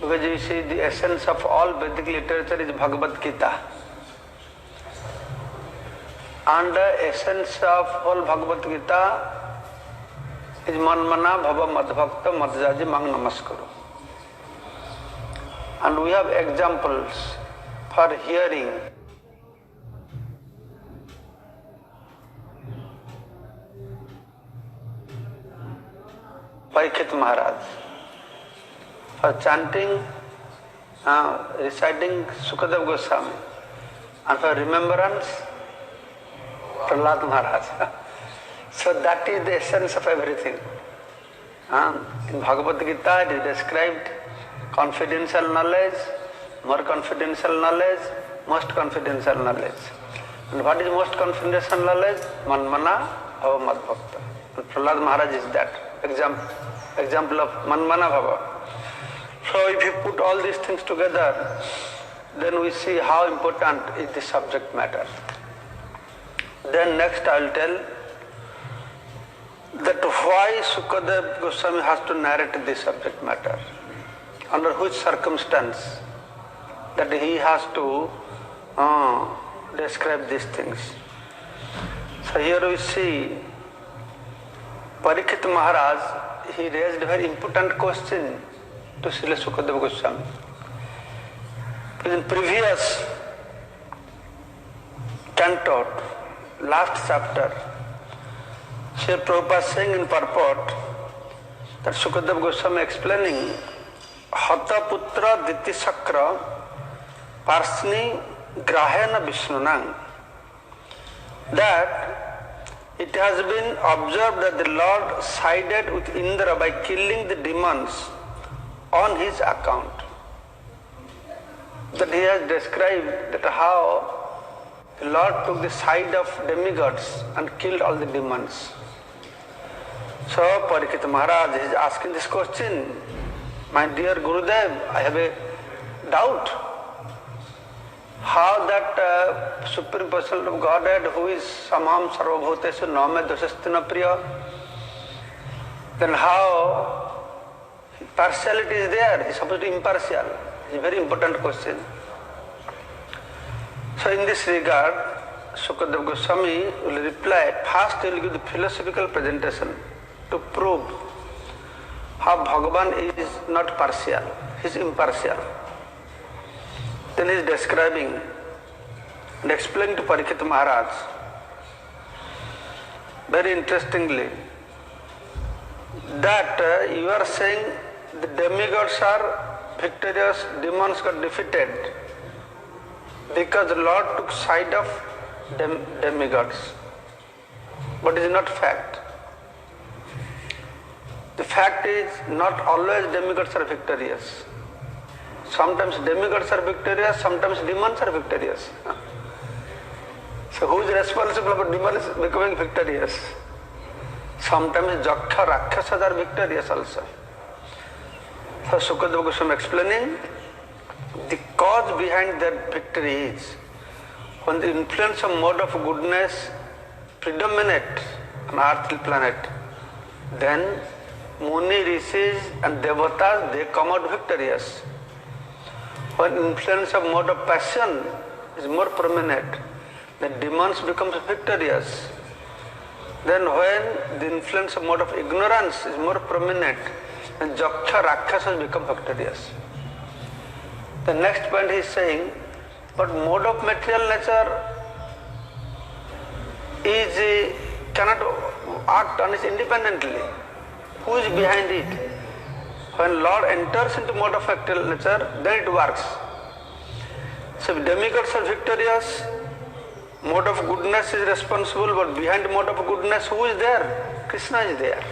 Because you see, the essence of all Vedic literature is Bhagavad Gita. And the essence of all Bhagavad Gita is Manmana Bhava Madbhakta Madhyaji Mang Namaskaru. And we have examples for hearing. Parikshit Maharaj, for chanting, reciting Sukadeva Goswami, and for remembrance, Prahlad Maharaj. So that is the essence of everything. In Bhagavad Gita it is described confidential knowledge, more confidential knowledge, most confidential knowledge. And what is most confidential knowledge? Manmana Bhava Madbhakta. And Prahlad Maharaj is that example of Manmana Bhava. So if you put all these things together, then we see how important is the subject matter. Then next I will tell that why Sukadeva Goswami has to narrate this subject matter, under which circumstance that he has to describe these things. So here we see Parikshit Maharaj, he raised a very important question to Srila Sukadeva Goswami. In previous canto, last chapter, Srila Prabhupada saying in purport that Sukadeva Goswami explaining Hata Putra Diti Sakra Parsni Grahena Vishnunang, that it has been observed that the Lord sided with Indra by killing the demons on his account. That he has described that how the Lord took the side of demigods and killed all the demons. So Parikshit Maharaj is asking this question, my dear Gurudev, I have a doubt how that Supreme Personality of Godhead, who is Samam Sarvabhutesu Name Dosastina Priya, then how partiality is there? He is supposed to be impartial. It's a very important question. So in this regard, Sukadeva Goswami will reply, first he will give the philosophical presentation to prove how Bhagavan is not partial, he is impartial. Then he is describing and explaining to Parikshit Maharaj, very interestingly, that you are saying the demigods are victorious, demons got defeated because the Lord took side of demigods. But it is not fact. The fact is not always demigods are victorious. Sometimes demigods are victorious, sometimes demons are victorious. So who is responsible for demons becoming victorious? Sometimes Jaksha Rakshasas are victorious also. So Sukadeva Goswami explaining the cause behind that victory is when the influence of mode of goodness predominate on earthly planet, then Muni, Rishis and Devatas, they come out victorious. When influence of mode of passion is more prominent, the demons becomes victorious. Then when the influence of mode of ignorance is more prominent, then Jaksha Rakshasas become victorious. The next point he is saying, but mode of material nature is cannot act on it independently. Who is behind it? When Lord enters into mode of material nature, then it works. So if demigods are victorious, mode of goodness is responsible, but behind mode of goodness, who is there? Krishna is there.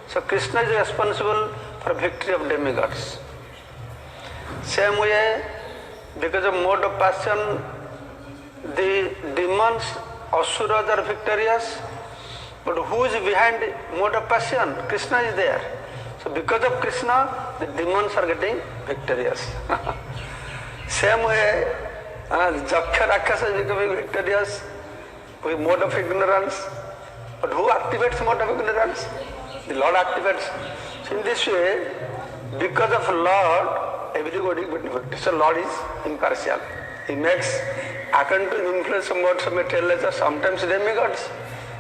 So Krishna is responsible for victory of demigods. Same way, because of mode of passion, the demons, asuras are victorious, but who is behind mode of passion? Krishna is there. So because of Krishna, the demons are getting victorious. Same way, Jaksha Rakshasa is becoming victorious with mode of ignorance. But who activates mode of ignorance? The Lord activates. So in this way, because of Lord, everybody but devotee. So Lord is impartial. He makes according to the influence of modes of material nature, sometimes demigods,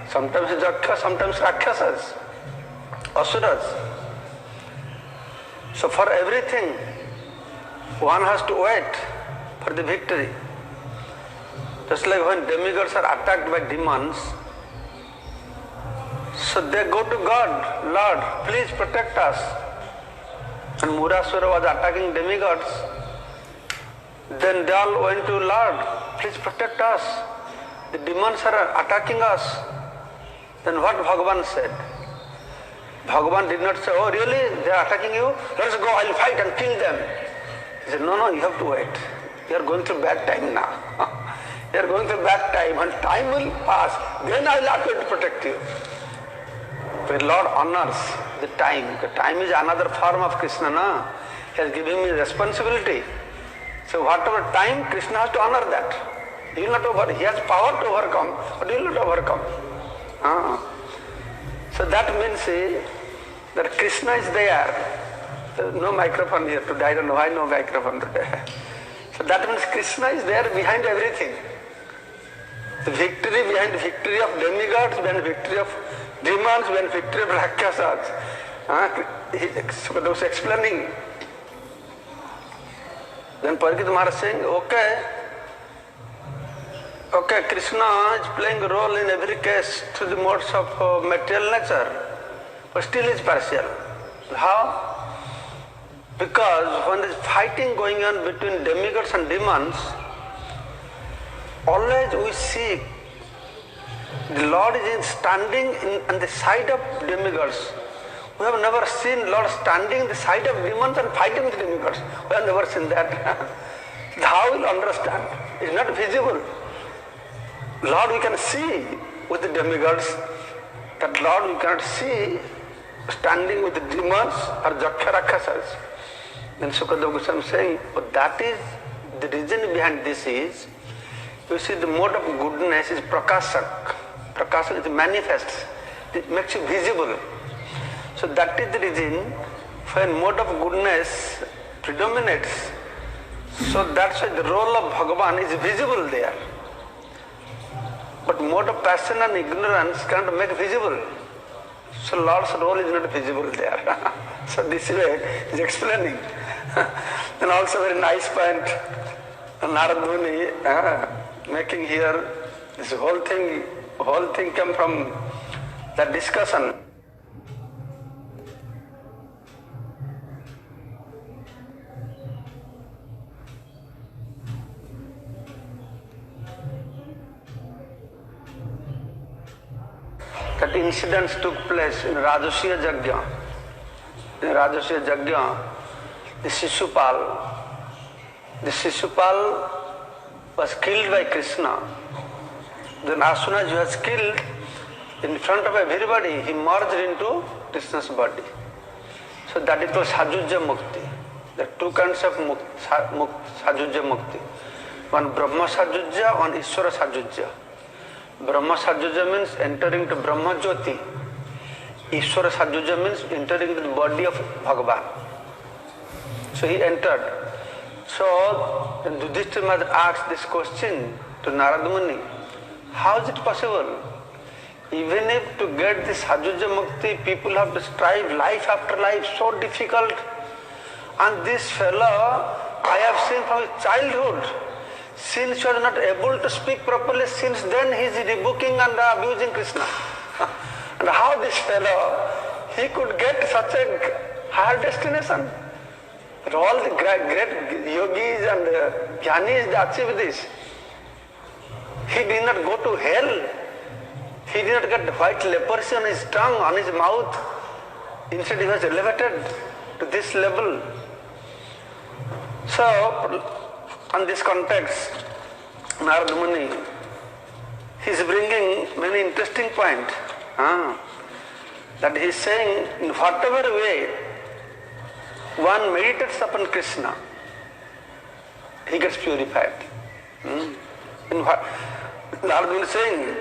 sometimes Jaksha, sometimes Rakshasas, Asuras. So for everything, one has to wait for the victory. Just like when demigods are attacked by demons, so they go to God, Lord, please protect us. And Murasura was attacking demigods. Then they all went to Lord, please protect us. The demons are attacking us. Then what Bhagavan said? Bhagavan did not say, oh really, they are attacking you? Let us go, I will fight and kill them. He said, no, you have to wait. You are going through bad time now. You are going through bad time and time will pass. Then I will appear to protect you. The Lord honors the time. The time is another form of Krishna. No? He has given me responsibility. So whatever time, Krishna has to honor that. He will not he has power to overcome, but he will not overcome. So that means that Krishna is there. There is no microphone here today. I don't know why no microphone today. So that means Krishna is there behind everything. The victory behind victory of demigods, behind victory of demons, behind victory of Rakshasas. Sukadeva was explaining. Then Parikshit Maharaj saying, okay, Krishna is playing a role in every case through the modes of material nature, but still is partial. How? Because when there is fighting going on between demigods and demons, always we see the Lord is standing on the side of demigods. We have never seen Lord standing on the side of demons and fighting with demigods. We have never seen that. How will understand? It's not visible. Lord we can see with the demigods, that Lord we cannot see standing with the demons or Jaksha Rakshasas. Then Sukadeva Goswami saying, that is the reason behind this is, you see the mode of goodness is prakashak. Prakashak is manifest. It makes you visible. So that is the reason when mode of goodness predominates, so that's why the role of Bhagavan is visible there. But mode of passion and ignorance cannot make visible. So Lord's role is not visible there. So this way he is explaining. And also very nice point, Narad Muni making here, this whole thing came from that discussion. That incidents took place in Rajasuya Yajna. In Rajasuya Yajna, the Shishupal was killed by Krishna. Then as soon as he was killed, in front of everybody, he merged into Krishna's body. So that it was Sajujya Mukti. There are two kinds of Sajujya Mukti. One Brahma Sajujya, one Ishvara Sajujya. Brahma Sajujya means entering to Brahma Jyoti. Ishvara Sajujya means entering the body of Bhagavan. So he entered. So when Yudhishthira Maharaj asked this question to Narad Muni, how is it possible? Even if to get this Sajujya Mukti, people have to strive life after life, so difficult. And this fellow, I have seen from his childhood, since he was not able to speak properly, since then he is rebuking and abusing Krishna. And how this fellow, he could get such a higher destination? But all the great yogis and jnanis, they achieve this. He did not go to hell. He did not get white leprosy on his tongue, on his mouth. Instead he was elevated to this level. So, on this context, Narad Muni, he is bringing many interesting points. That he is saying, in whatever way one meditates upon Krishna, he gets purified. In what Narad Muni is saying,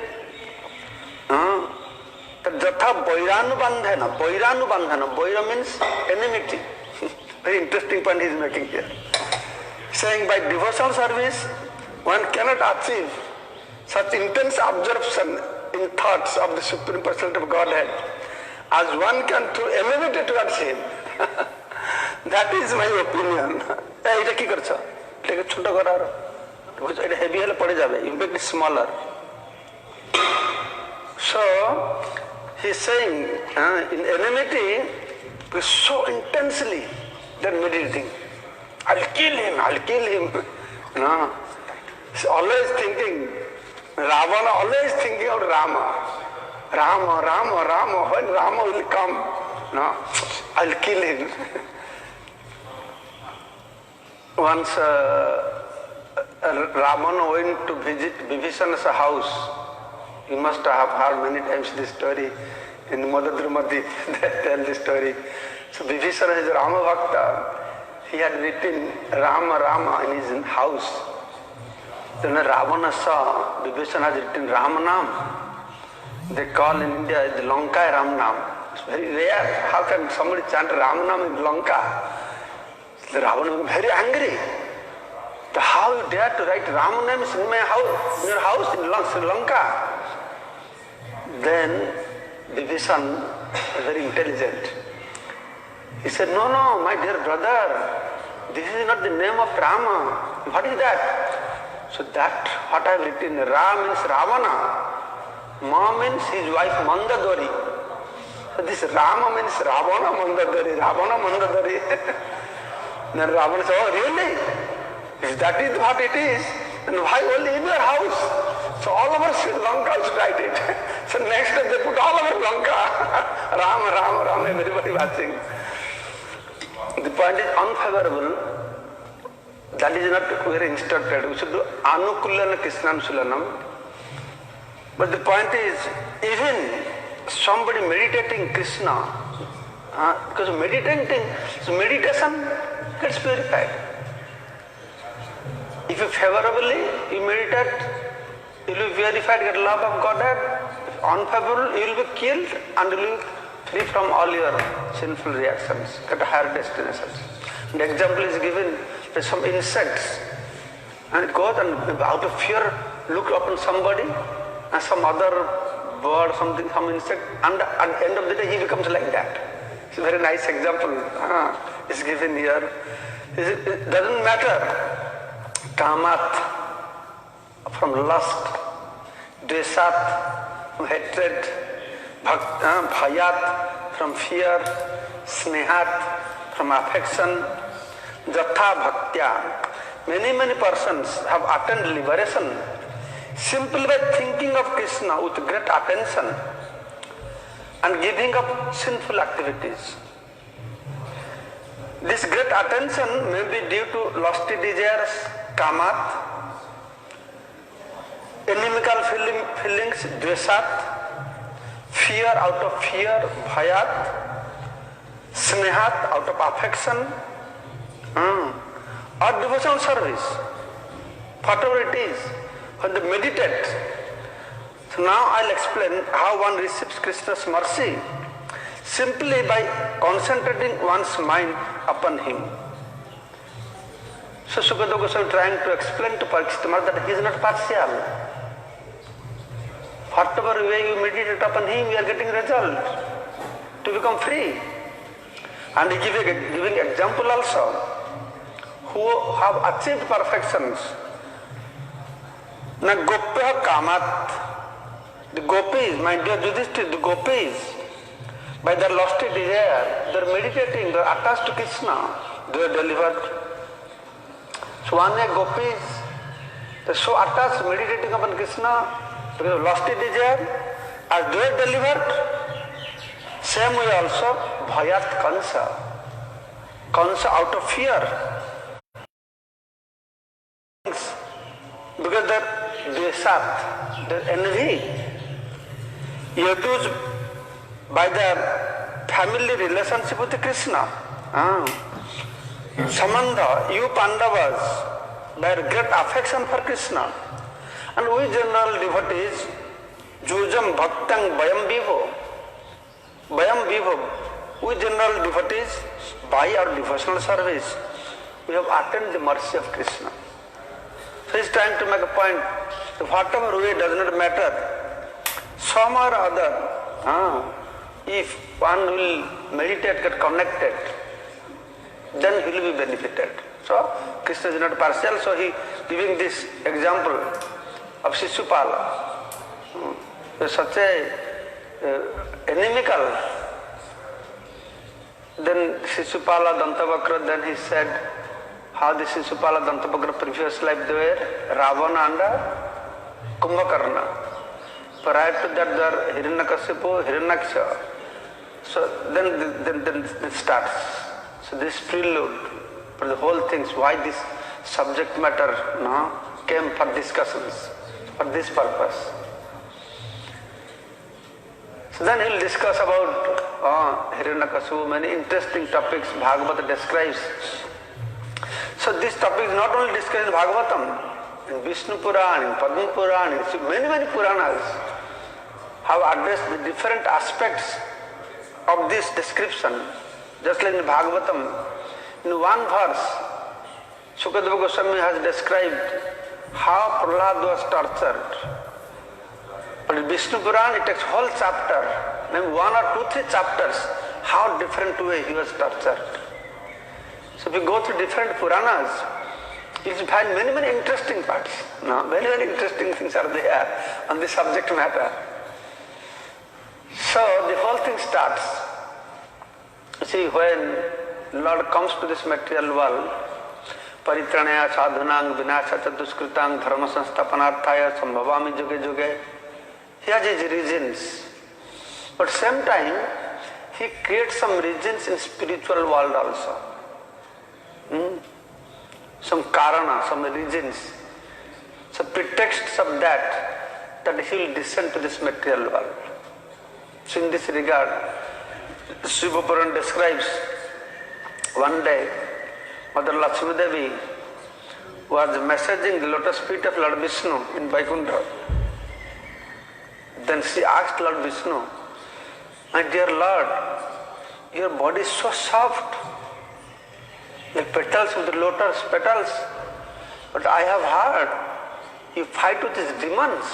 that Jatha Vairanu Bandhana, Vaira means enmity. Very interesting point he is making here. Saying by devotional service, one cannot achieve such intense absorption in thoughts of the Supreme Personality of Godhead as one can through elevate towards Him. That is my opinion. এটা কি করছো? এটাকে ছোট করার, এটা heavy হলে পড়ে যাবে. You make it smaller. So he is saying in enmity, so intensely they're meditating. I'll kill him, I'll kill him. No. He's always thinking, Ravana always thinking of Rama. Rama, Rama, Rama, when Rama will come, no, I'll kill him. Once Ravana went to visit Vibhishana's house. You must have heard many times this story. In Madhya Drumadi, they tell this story. So Vibhishana is a Rama Bhakta. He had written Rama Rama in his house. Then Ravana saw Vibhishana has written Ramanam. They call in India the Lanka Ramanam. It's very rare. How can somebody chant Ramanam in Lanka? The Ravana was very angry. How you dare to write Ramanam in my house, in your house in Sri Lanka? Then Vibhishana was very intelligent. He said, no, no, my dear brother, this is not the name of Rama. What is that? So that, what I have written, Ra means Ravana. Ma means his wife Mandadori. So this Rama means Ravana Mandadori, Ravana Mandadori. Then Ravana said, oh really? If that is what it is, then why only in your house? So all over Sri Lanka should write it. So next day they put all over Lanka. Rama, Rama, Rama, everybody watching. The point is unfavorable. That is not very instructed. We should do Anukulana Krishnansulanam. But the point is, even somebody meditating Krishna, because meditating, so meditation gets purified. If you favorably, you meditate, you will be purified, get love of Godhead. If unfavorable, you will be killed and you will be free from all your sinful reactions, get higher destinations. The example is given by some insects, and it goes and out of fear look upon somebody and some other bird, something, some insect, and at the end of the day he becomes like that. It's a very nice example. It's given here. It doesn't matter. Kamat from lust, Dvesat from hatred, Bhayat from fear, Snehat from affection, Jatha Bhaktya. Many persons have attained liberation simply by thinking of Krishna with great attention and giving up sinful activities. This great attention may be due to lusty desires, kamat, inimical feelings, dvesat, fear out of fear, bhayat, snehat out of affection, or devotional service, whatever it is, when they meditate. So now I'll explain how one receives Krishna's mercy simply by concentrating one's mind upon Him. So Sukadeva Goswami trying to explain to Parikshit Maharaj that he is not partial. Whatever way you meditate upon Him, you are getting result to become free. And he giving example also, who have achieved perfections. Na gopya kamat, the gopis, my dear Yudhishthira, the gopis, by their lusty desire, they are meditating, they are attached to Krishna, they are delivered. So one day gopis, they are so attached, meditating upon Krishna, because of lusty desire, as they are delivered, same way also, bhayat Kansa. Kansa out of fear. Because they are desat, they are envy. Yadus by their family relationship with Krishna. Samandha, you Pandavas, by great affection for Krishna. And we general devotees, Jujam Bhaktang Bayam Vivo. Bayam Vivo, we general devotees, by our devotional service, we have attained the mercy of Krishna. So he is trying to make a point that whatever way does not matter, some or other, if one will meditate, get connected, then he will be benefited. So Krishna is not partial, so he giving this example of Shishupala. Such a inimical. Then Shishupala Dantavakra, then he said how the Shishupala Dantavakra previous life they were Ravana and Kumbhakarna. Prior to that they are Hiranyakasipu, Hiranyaksha. So then it starts. So this prelude for the whole things, why this subject matter came for discussions, for this purpose. So then he will discuss about Hiranyakasipu, many interesting topics Bhagavata describes. So this topic is not only discussed in Bhagavatam, in Vishnu Purana, in Padma Purana, many Puranas have addressed the different aspects of this description. Just like in Bhagavatam, in one verse, Sukadeva Goswami has described how Prahlad was tortured. But in Vishnu Purana, it takes whole chapter, maybe 1 or 2, 3 chapters, how different way he was tortured. So if you go through different Puranas, you will find many interesting parts. Very interesting things are there on the subject matter. So the whole thing starts. See, when Lord comes to this material world, Paritranaya sadhunang vinashata duskritang dharma sansthapanarthaya sambhavami juge juge, he has his reasons. But same time, he creates some reasons in spiritual world also. Some karana, some reasons, some pretexts of that he will descend to this material world. So in this regard, Shiva Purana describes one day Mother Lakshmi Devi was massaging the lotus feet of Lord Vishnu in Vaikuntha. Then she asked Lord Vishnu, "My dear Lord, your body is so soft, like petals of the lotus petals, but I have heard you fight with these demons.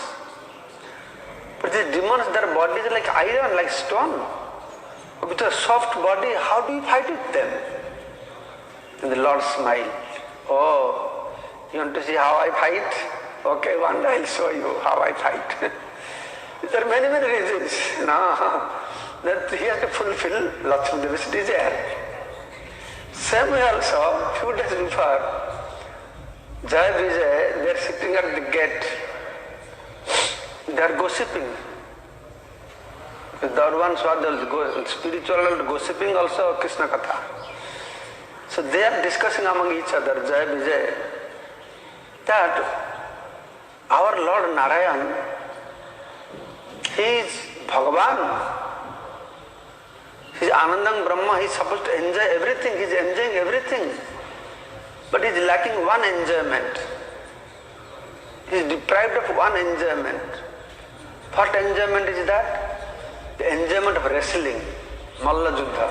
But these demons, their body is like iron, like stone. With a soft body, how do you fight with them?" And the Lord smiled. "Oh, you want to see how I fight? Okay, one day I'll show you how I fight." There are many reasons that he has to fulfill Lakshmi Devi's desire. Same way also, few days before, Jai Vijay, they are sitting at the gate. They are gossiping. The other ones were spiritual gossiping also Krishna Katha. So they are discussing among each other, Jai Vijay, that our Lord Narayan, he is Bhagavan. He is Anandam Brahma, he is supposed to enjoy everything, he is enjoying everything. But he is lacking one enjoyment. He is deprived of one enjoyment. What enjoyment is that? The enjoyment of wrestling, Malla Juddha.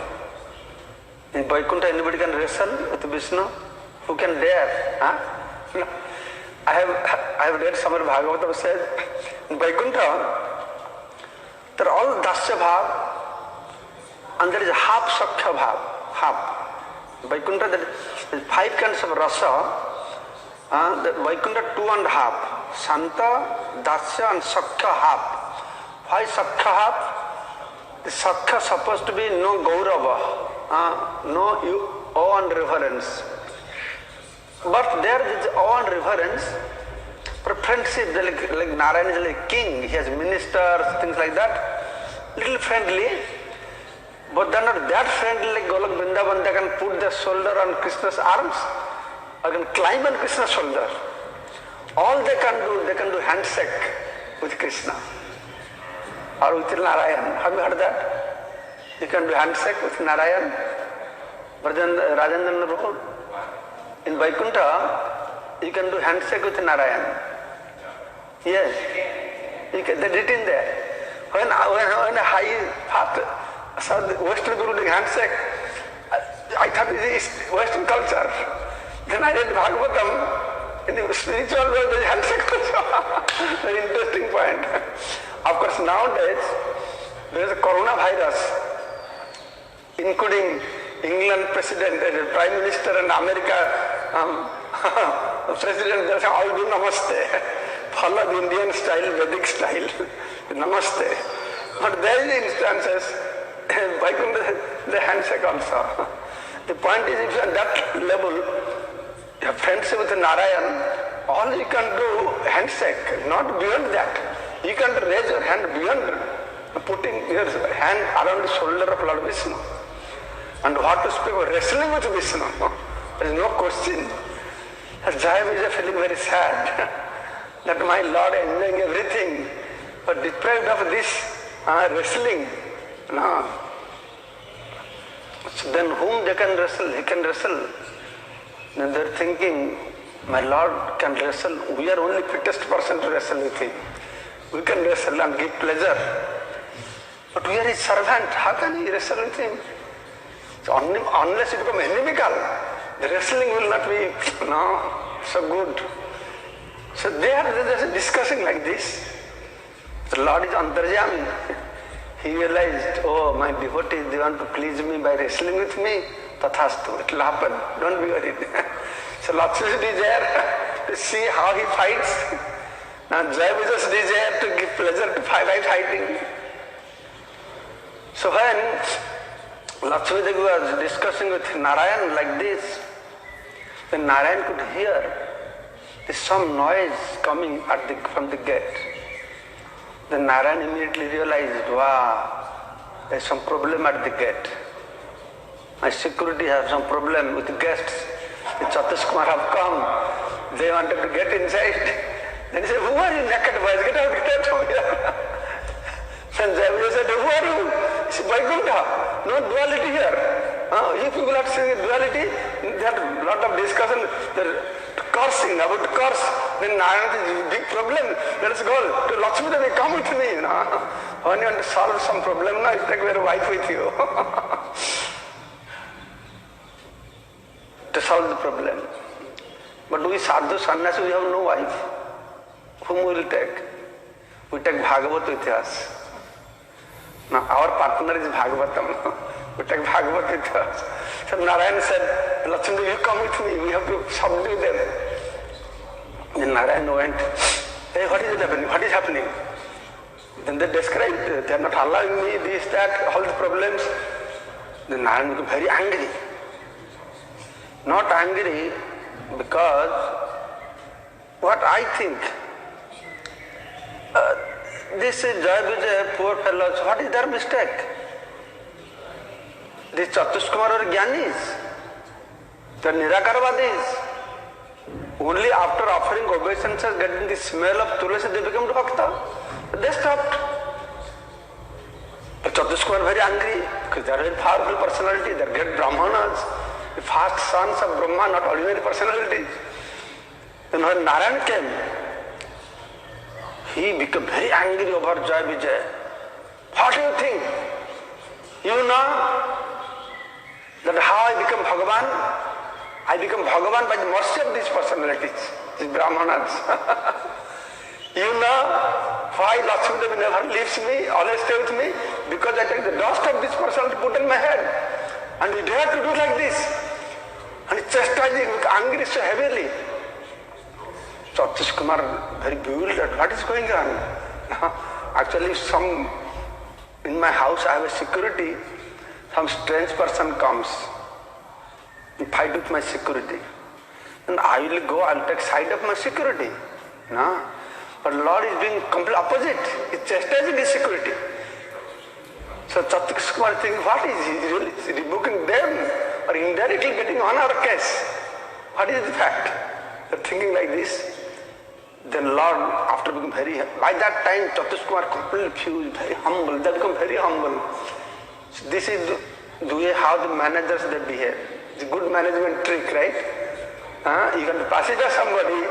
In Vaikuntha, anybody can wrestle with Vishnu? Who can dare? No. I have read somewhere Bhagavatam says, in Vaikuntha, there are all Dasya Bhav, and there is half Sakhya Bhav, half. In Vaikuntha, there is 5 kinds of rasa, the Vaikuntha 2.5, Santa, Dasya and Sakhya half. Why Sakhya half? The Sakhya supposed to be no Gaurava, no awe and reverence. But there is awe and reverence, for friendship, like Narayan is like king, he has ministers, things like that, little friendly, but they are not that friendly like Golok Vrindavan, they can put their shoulder on Krishna's arms, or can climb on Krishna's shoulder. All they can do handshake with Krishna, or with Narayan. Have you heard that? You can do handshake with Narayan, Rajendra Prabhu. In Vaikuntha, you can do handshake with Narayan. Yes, they did in there. When a high path, So the Western people doing handshake. I thought it is Western culture. Then I read Bhagavatam. In the spiritual world, there is handshake also. Very interesting point. Of course, nowadays there is a coronavirus, including England president, prime minister, and America president. They say all do namaste. Follow the Indian style, Vedic style. Namaste. But there is instances, Vaikuntha, the handshake also. The point is, if you are at that level, you have friendship with Narayan, all you can do handshake, not beyond that. You can raise your hand beyond putting your hand around the shoulder of Lord Vishnu. And what to speak of wrestling with Vishnu? There is no question. Jaya is feeling very sad that my Lord is enjoying everything, but deprived of this wrestling. No. So then whom they can wrestle? He can wrestle. Then they are thinking, my Lord can wrestle. We are only fittest person to wrestle with him. We can wrestle and give pleasure. But we are his servant. How can he wrestle with him? So unless you become inimical, the wrestling will not be so good. So they are discussing like this. The Lord is Antarjami. He realized, oh, my devotees, they want to please me by wrestling with me. Tathastu, it will happen. Don't be worried. So Lakshmi is there to see how he fights. Now Jaya is there to give pleasure to by fighting. So when Lakshmi Devi was discussing with Narayan like this, then Narayan could hear there's some noise coming from the gate. Then Narayan immediately realized, wow, there's some problem at the gate. My security has some problem with the guests. The Chatuskumar have come. They wanted to get inside. Then he said, who are you naked boys? Get out from here. Then Jaya said, who are you? He said, Vaikuntha. No duality here. You people are saying duality. There are a lot of discussion. They're cursing, about to curse. Then Narayana is a big problem. Let us go to Lakshmi Devi, come with me. When you want to solve some problem, you take your wife with you. To solve the problem. But we sadhu sannyasi, we have no wife. Whom we will take? We take Bhagavad with us. Now our partner is Bhagavatam. We take Bhagavad with us. So Narayan said, Lakshmi, you come with me, we have to subdue them. Then Narayan went, hey, what is happening? What is happening? Then they described, they are not allowing me this, that, all the problems. Then Narayan became very angry. Not angry because what I think, this is Jaya Vijay, poor fellows, what is their mistake? These Chatuskumar are Jnanis, they are Nirakarvadis. Only after offering obeisances, getting the smell of Tulasi, they become Bhakta. They stopped. But Chatuskumar are very angry because they are very powerful personality, they are great Brahmanas, the first sons of Brahma, not ordinary personalities. Then when Narayan came, he became very angry over Jaya Vijay. What do you think? You know that how I become Bhagavan? I become Bhagavan by the mercy of these personalities, these Brahmanas. You know why Lakshmi Devi never leaves me, always stay with me? Because I take the dust of this personality put in my head. And you dare to do like this. And it's chastising, angry so heavily. Chatuskumar very bewildered. What is going on? Actually, in my house I have a security. Some strange person comes. You fight with my security. And I will go and take side of my security. No? But Lord is doing complete opposite. He's chastising his security. So Chatuskumar thinking, what is he? Really rebuking them or indirectly getting on our case? What is the fact? They're thinking like this. Then Lord, after becoming very, by that time Chatuskumar completely fused, very humble. They become very humble. So this is the way how the managers they behave. It's a good management trick, right? You can pacify somebody,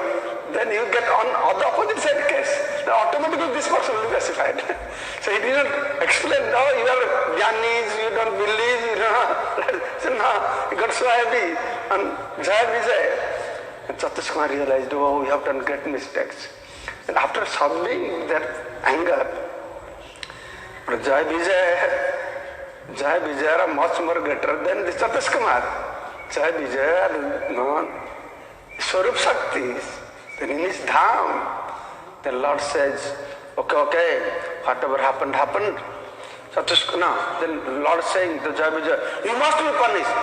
then you get on the opposite side case. Then automatically this person will be pacified. So he did not explain, no, you are jnanis, you don't believe, So no, he got so happy. And Jaya Vijay, and Satish Kumar realized, oh, we have done great mistakes. And after solving their anger, Jaya Vijay are much more greater than the Satish Kumar. Jaya Vijay are known Swarup Shakti. Then in his dham, the Lord says, okay, whatever happened, happened. Satish Kumar, then Lord saying to Jaya Vijay, you must be punished.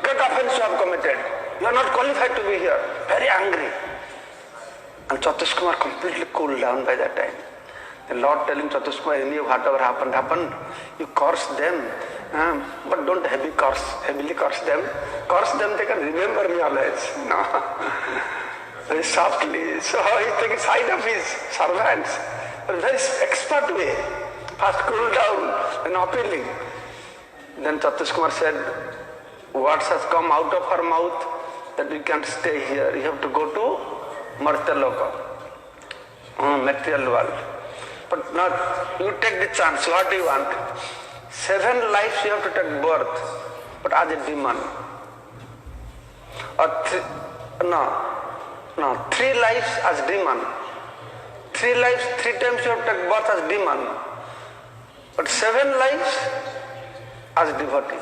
Great offense you have committed. You are not qualified to be here. Very angry. And Satish Kumar completely cooled down by that time. The Lord telling Satish Kumar, whatever happened, happened. You curse them, but don't heavily curse them. Curse them, they can remember me always. No. Very softly. So he's taking side of his servants. But very expert way. First cool down, then appealing. Then Satish Kumar said, words has come out of her mouth that you can't stay here. You have to go to Martyaloka, material world. But not, you take the chance, what do you want? 7 lives you have to take birth, but as a demon. Or 3 lives as demon. 3 lives, 3 times you have to take birth as demon. But 7 lives as devotee.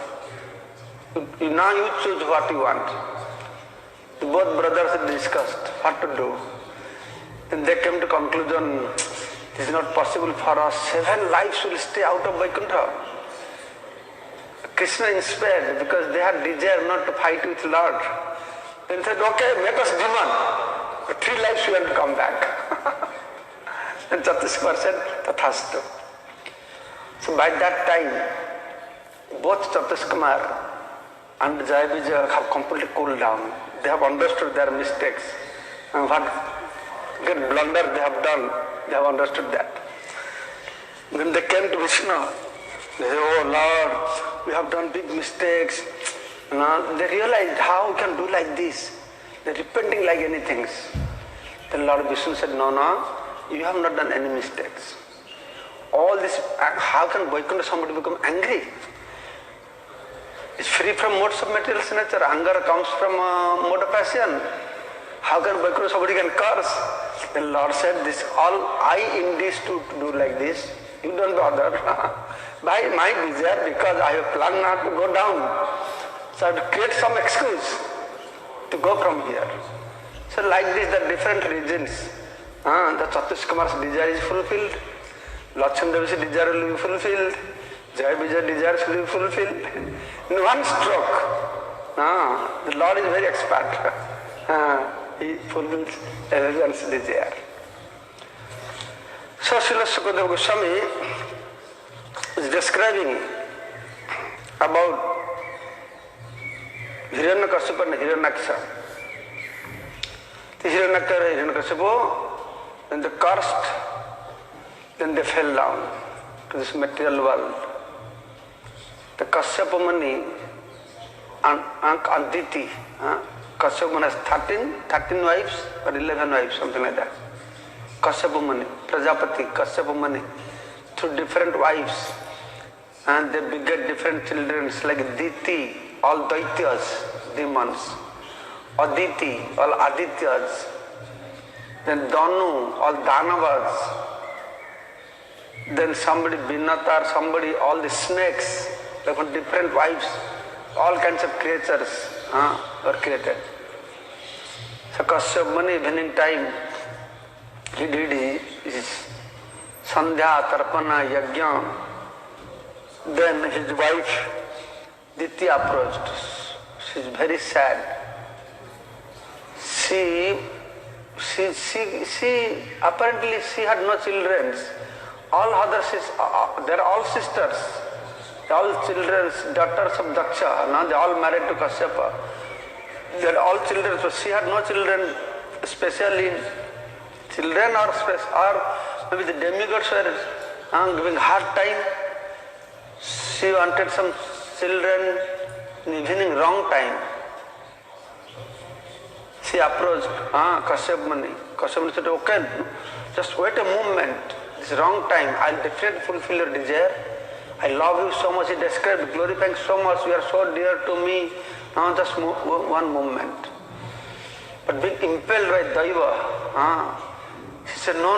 Now you choose what you want. Both brothers discussed what to do. Then they came to conclusion, it is not possible for us. 7 lives will stay out of Vaikuntha. Krishna inspired because they had desire not to fight with Lord. Then said, okay, make us demon. But 3 lives we want to come back. And Satish Kumar said, Tathastu. So by that time, both Satish Kumar and Jaya Vijay have completely cooled down. They have understood their mistakes and what great blunder they have done. They have understood that. When they came to Vishnu, they said, oh Lord, we have done big mistakes. They realized how we can do like this. They are repenting like anything. Then Lord Vishnu said, no, you have not done any mistakes. All this, how can Vaikuntha somebody become angry? It's free from modes of material nature. Anger comes from mode of passion. How can Vaikuntha somebody can curse? The Lord said, this all I induced to do like this. You don't bother. By my desire, because I have planned not to go down. So I have to create some excuse to go from here. So like this, the different regions. The Satish Kumar's desire is fulfilled. Lakshman Devi's desire will be fulfilled. Jaya Vijay's desires will be fulfilled. In one stroke. The Lord is very expert. He fulfills everyone's desire. So Srila Sukadeva Goswami is describing about Hiranyakashipu and Hiranyaksha. The Hiranyaksha and Hiranyakashipu, when they cursed, then they fell down to this material world. The Kashyapa Muni and Aditi, Kashyapa Muni has 13 wives or 11 wives, something like that. Kashyapa Muni, Prajapati, Kashyapa Muni, 2 different wives, and they beget different children like Diti, all Daityas, demons, Aditi, all Adityas, then Danu, all Danavas, then somebody Binatar, somebody, all the snakes, like from different wives, all kinds of creatures were created. So Kashyapa Muni, evening time, he did his Sandhya, Tarpana, Yajna. Then his wife Diti approached. She is very sad. She apparently she had no children. All other they are all sisters. They are all children, daughters of Daksha. Now they are all married to Kashyapa. They are all children. So she had no children, especially children or maybe the demigods were giving hard time. She wanted some children in evening, wrong time. She she approached Kashyap Muni. Kashyap Muni said, okay, just wait a moment. It's wrong time. I'll definitely fulfill your desire. I love you so much. He described glorifying so much. You are so dear to me. Now just one moment. But being impelled by Daiva, she said, no,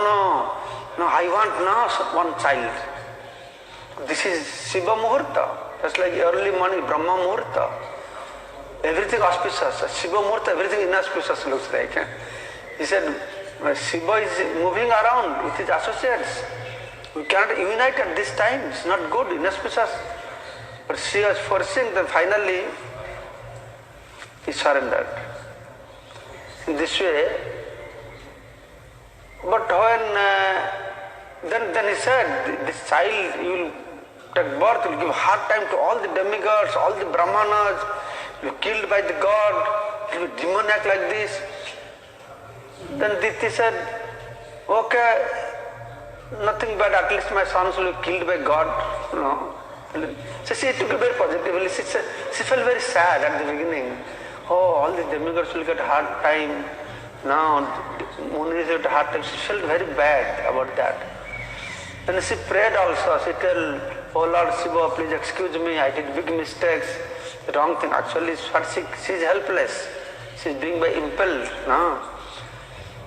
I want now one child. This is Shiva Muhurta. That's like early morning, Brahma Muhurta. Everything auspicious. Shiva Muhurta, everything inauspicious looks like. He said, Shiva is moving around with his associates. We cannot unite at this time. It's not good, inauspicious. But she was forcing them. Finally, he surrendered. In this way, but when then he said, this child, you will take birth, you will give hard time to all the demigods, all the brahmanas, you will be killed by the god, you will be demoniac like this. Then Diti said, okay, nothing bad, at least my sons will be killed by God. So she took it very positively. She felt very sad at the beginning. Oh, all the demigods will get hard time. Now, Munis will get hard time. She felt very bad about that. Then she prayed also. She told, oh Lord Shiva, please excuse me, I did big mistakes. The wrong thing. Actually, she is helpless. She is being by impelled. No?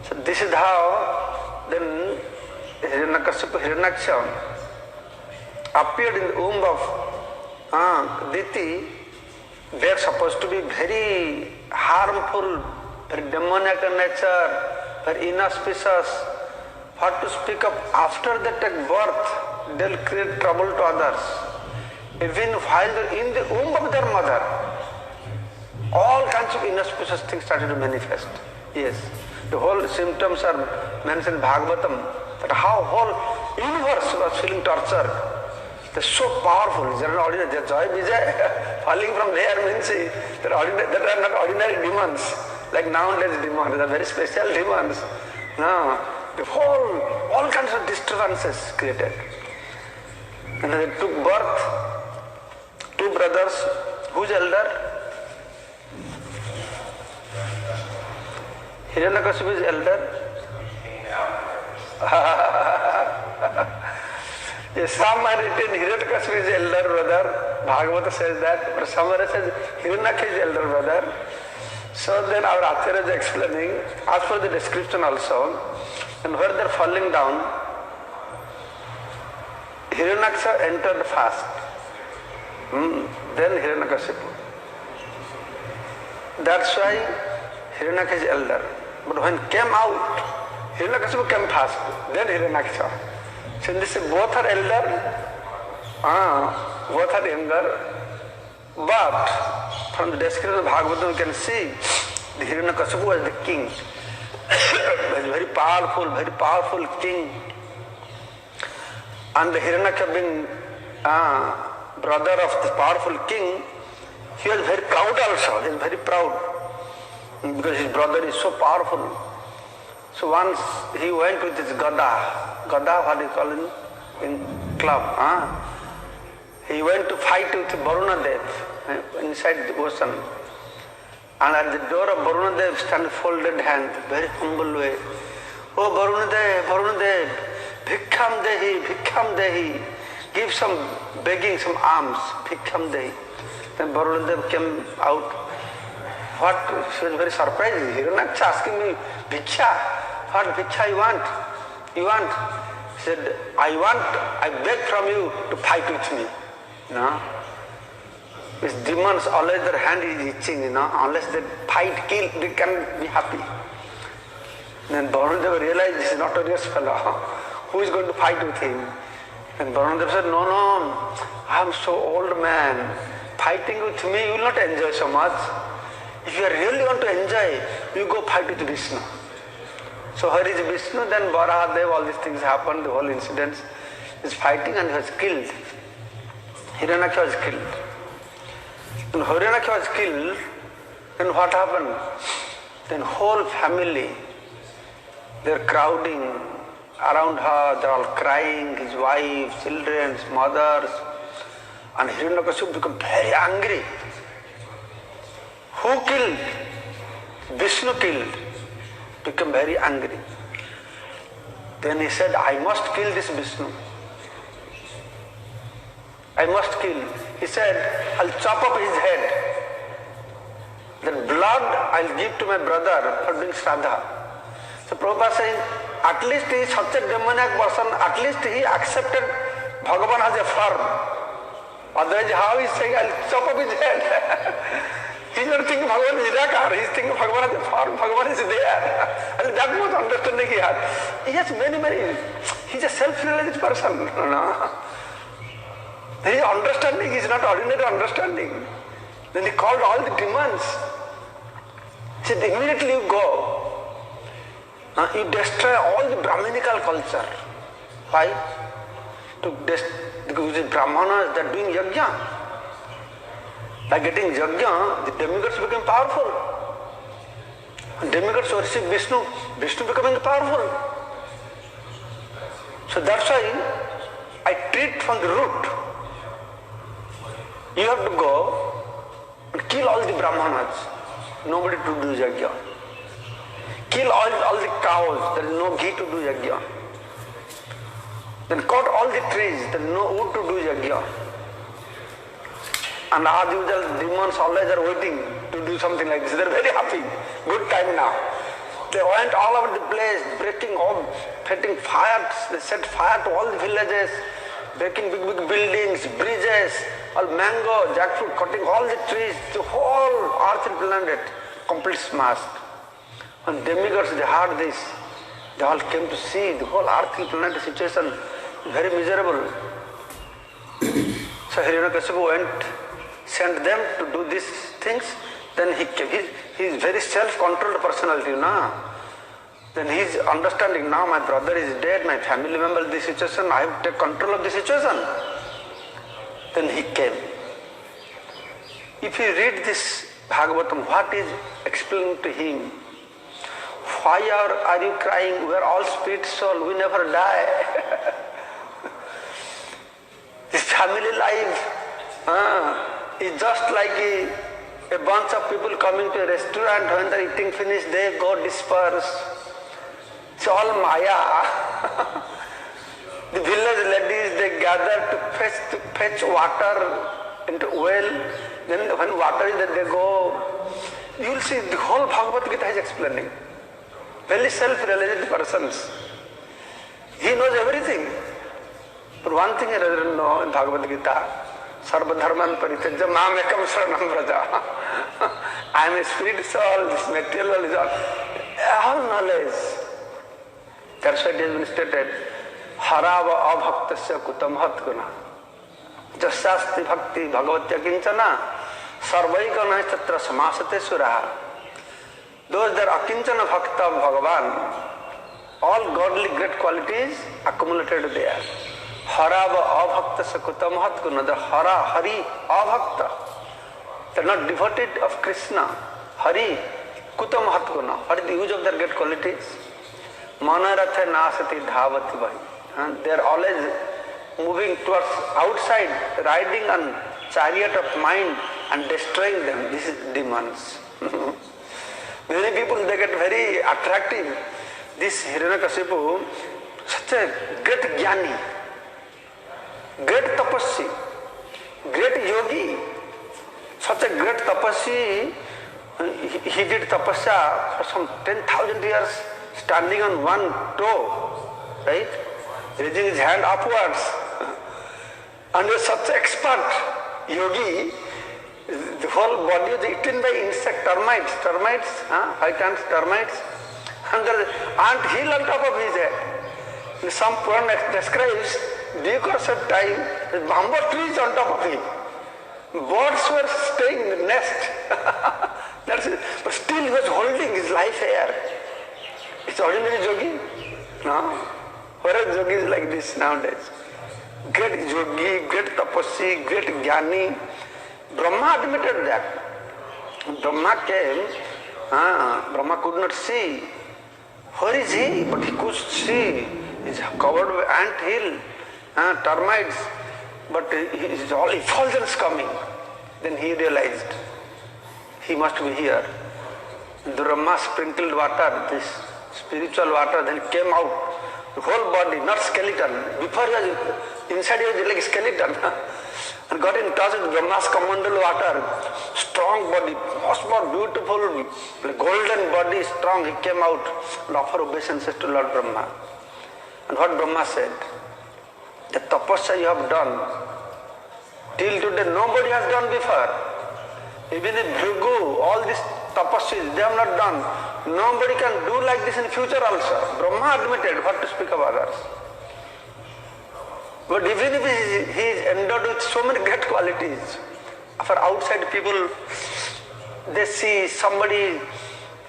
So this is how then Hiranyakashipu, Hiranyaksha appeared in the womb of Diti. They are supposed to be very harmful, very demoniac in nature, very inauspicious. What to speak of after they take birth, they will create trouble to others. Even while they are in the womb of their mother, all kinds of inauspicious things started to manifest. Yes, the whole symptoms are mentioned in Bhagavatam, that how whole universe was feeling tortured. They're so powerful. They're not ordinary. They're Joy Vijay falling from there means that are not ordinary demons. Like nowadays demons. They're very special demons. No. The whole, all kinds of disturbances created. And they took birth. Two brothers. Who's elder? Hiranyakashipu is elder. Yes, some are written Hiranyakashipu is elder brother. Bhagavata says that, but somewhere says Hiranyaksha is elder brother. So then our Acharya is explaining, as for the description also, and where they are falling down, Hiranyaksha entered fast. Then Hiranyakashipu. That's why Hiranyaksha is elder. But when came out, Hiranyakashipu came fast. Then Hiranyaksha. So this both are elder, both are younger. But from the description of Bhagavatam you can see the Hiranyakashipu was the king. Was very powerful king. And the Hiranyaksha being brother of the powerful king, he was very proud also. He was very proud because his brother is so powerful. So once he went with his Gada, what do you call it in club? He went to fight with Varunadev inside the ocean. And at the door of Varunadev stand folded hand, very humble way. Oh Varunadev, Bhikkham Dehi, give some begging, some alms, Bhikkham Dehi. Then Varunadev came out. What? She was very surprised. Hiranyaksha asking me, Bhiksha, what Bhiksha you want? He said, I beg from you to fight with me. These demons, always their hand is itching, unless they fight, kill, they can be happy. Then Varunadev realized this is not a serious fellow. Who is going to fight with him? And Varunadev said, no, I am so old man. Fighting with me, you will not enjoy so much. If you really want to enjoy, you go fight with Vishnu. So where is Vishnu? Then Varahadev, all these things happened, the whole incident is fighting and he was killed. Hiranyaksha was killed. When Hiranyaksha was killed, then what happened? Then whole family, they're crowding around her, they're all crying, his wife, children, his mothers, and Hiranyakashipu became very angry. Who killed? Vishnu killed, became very angry. Then he said, I must kill this Vishnu. I must kill. He said, I'll chop up his head. That blood I'll give to my brother for doing Shraddha. So Prabhupada saying, at least he is such a demoniac person, at least he accepted Bhagavan as a form. Otherwise, how he is saying, I'll chop up his head. He's not thinking Bhagavan is Nirakar, he's thinking Bhagavan as a form, Bhagavan is there. And that much understanding he has. He has many, he's a self-realized person. His understanding is not ordinary understanding. Then he called all the demons. He said, immediately you go. You destroy all the Brahminical culture. Why? Because the Brahmanas, they are doing yajna. By getting yajna, the demigods became powerful. And demigods worship Vishnu. Vishnu becoming powerful. So that's why I treat from the root. You have to go and kill all the Brahmanas. Nobody to do yajna. Kill all the cows, there is no ghee to do yajna. Then cut all the trees, there is no wood to do yajna. And as usual, demons always are waiting to do something like this. They are very happy. Good time now. They went all over the place, breaking all, setting fires. They set fire to all the villages, breaking big buildings, bridges, all mango, jackfruit, cutting all the trees, the whole earth and planet, complete smashed. And demigods, they heard this. They all came to see the whole earth and planet situation, very miserable. So Hiranyakashipu went, sent them to do these things. Then he is very self-controlled personality, na? Then he is understanding, now my brother is dead, my family member is this situation, I have to take control of the situation. Then he came. If you read this Bhagavatam, what is explained to him? Why are you crying? We are all spirit soul, we never die. This family life is just like a bunch of people coming to a restaurant, when they are eating finish, they go disperse. It's all Maya. The village ladies, they gather to fetch water into well. Then when water is there, they go. You will see the whole Bhagavad Gita is explaining. Very self-realized persons. He knows everything. But one thing he doesn't know in Bhagavad Gita, Sarva Dharman Parityaja Mam Ekam Saranam Vraja. I am a spirit soul, this material is all knowledge. That's why it has been stated, Harava abhaktasya kutam hatguna. Jasasti bhakti bhagavatya kinchana sarvaikana tatra samasate suraha. Those that are akinchana bhakta of Bhagavan, all godly great qualities accumulated there. Harava abhaktasya kutam hatguna. The Hari, abhakta. They are not devoted of Krishna. Hari, kutam hatguna. What is the use of their great qualities? Manaratha nasati dhavati bhai. They are always moving towards outside, riding on chariot of mind and destroying them. This is demons. Many people, they get very attractive. This Hiranyakashipu, such a great jnani, great tapasvi, great yogi, such a great tapasvi. He did tapasya for some 10,000 years, standing on one toe, right? Raising his hand upwards. And he was such an expert yogi, the whole body was eaten by insect, termites, 5 times termites. And there is ant hill on top of his head. And some Puran describes, due course of time, the bamboo trees on top of him. Birds were staying in the nest. That's it. But still he was holding his life here. It's ordinary yogi? No. Where are yogis like this nowadays? Great yogi, great tapasvi, great jnani. Brahma admitted that. Brahma came, Brahma could not see. Where is he? But he could see. He is covered with ant hill, termites. But it is all effulgence coming. Then he realized he must be here. Brahma sprinkled water, this spiritual water, then came out, the whole body, not skeleton. Before he was inside, he was like a skeleton. And got in touch with Brahma's commandal water, strong body, much more beautiful, golden body, strong. He came out and offered obeisances to Lord Brahma. And what Brahma said, the tapasya you have done, till today nobody has done before. Even if Bhrigu, all these tapasvis, they have not done. Nobody can do like this in future also. Brahma admitted, what to speak of others. But even if he is endowed with so many great qualities, for outside people, they see somebody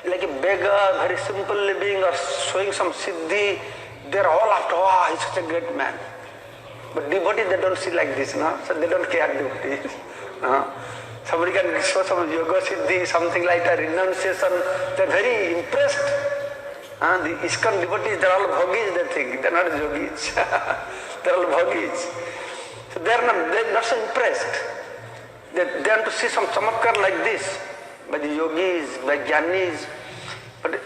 like a beggar, very simple living or showing some siddhi, they are all after, wow, he's such a great man. But devotees, they don't see like this, no? So they don't care devotees. No? Somebody can show some yoga siddhi, something like a renunciation, they are very impressed. The ISKCON devotees, they are all bhogis, they think, they are not yogis. They are all bhogis. So they are not so impressed. They want to see some chamatkar like this, by the yogis, by jnanis. But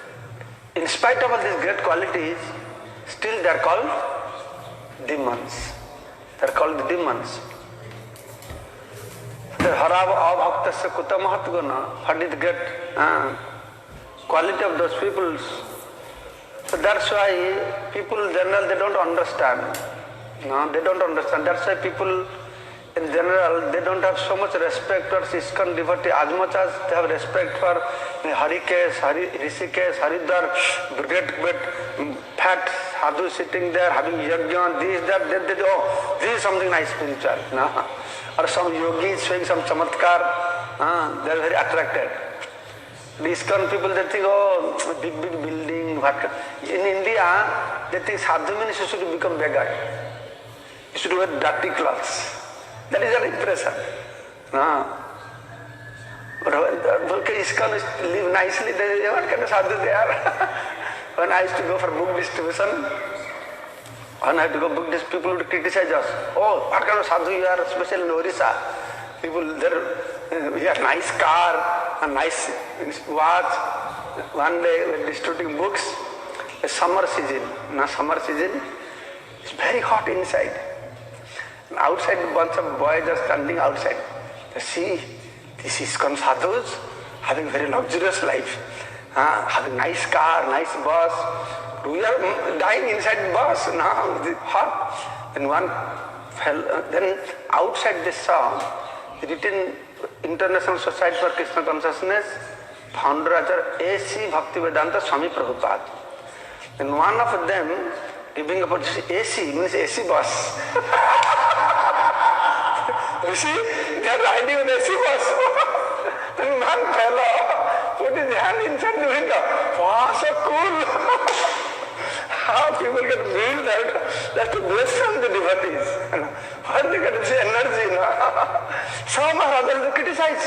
in spite of all these great qualities, still they are called demons. They are called the demons. Harava avaktasya kuta mahatguna. What is the great quality of those people? So that's why people in general, they don't understand. No, they don't understand. That's why people in general, they don't have so much respect for ISKCON devotee as much as they have respect for Harikesh, Rishikesh, Haridwar, great fat sadhu sitting there having yajna, this, that, they oh, this is something nice spiritual. No? Or some yogis showing some chamatkar, they are very attracted. The ISKCON people, they think, oh, big building, what? In India, they think sadhu means you should become beggar. You should wear dirty clothes. That is their impression. No. But ISKCON live nicely, what kind of sadhu they are? When I used to go for book distribution, when I had to go book distribution, people would criticize us. Oh, what kind of sadhu you are, especially in Orissa. People, we have nice car, a nice watch. One day we were distributing books, a summer season. Summer season, it's very hot inside. And outside, a bunch of boys are standing outside. They see these ISKCON sadhus having very luxurious life, having nice car, nice bus. We are dying inside the bus now, hot. And one fell, then outside they saw, written International Society for Krishna Consciousness, founder A.C. Bhaktivedanta Swami Prabhupada. And one of them giving about AC, means AC bus. You see, they are riding with AC bus. Then one fellow put his hand inside the window. Wow, so cool. How people get feel that, that's to bless from the devotees. What they get this energy. Some or others they criticize.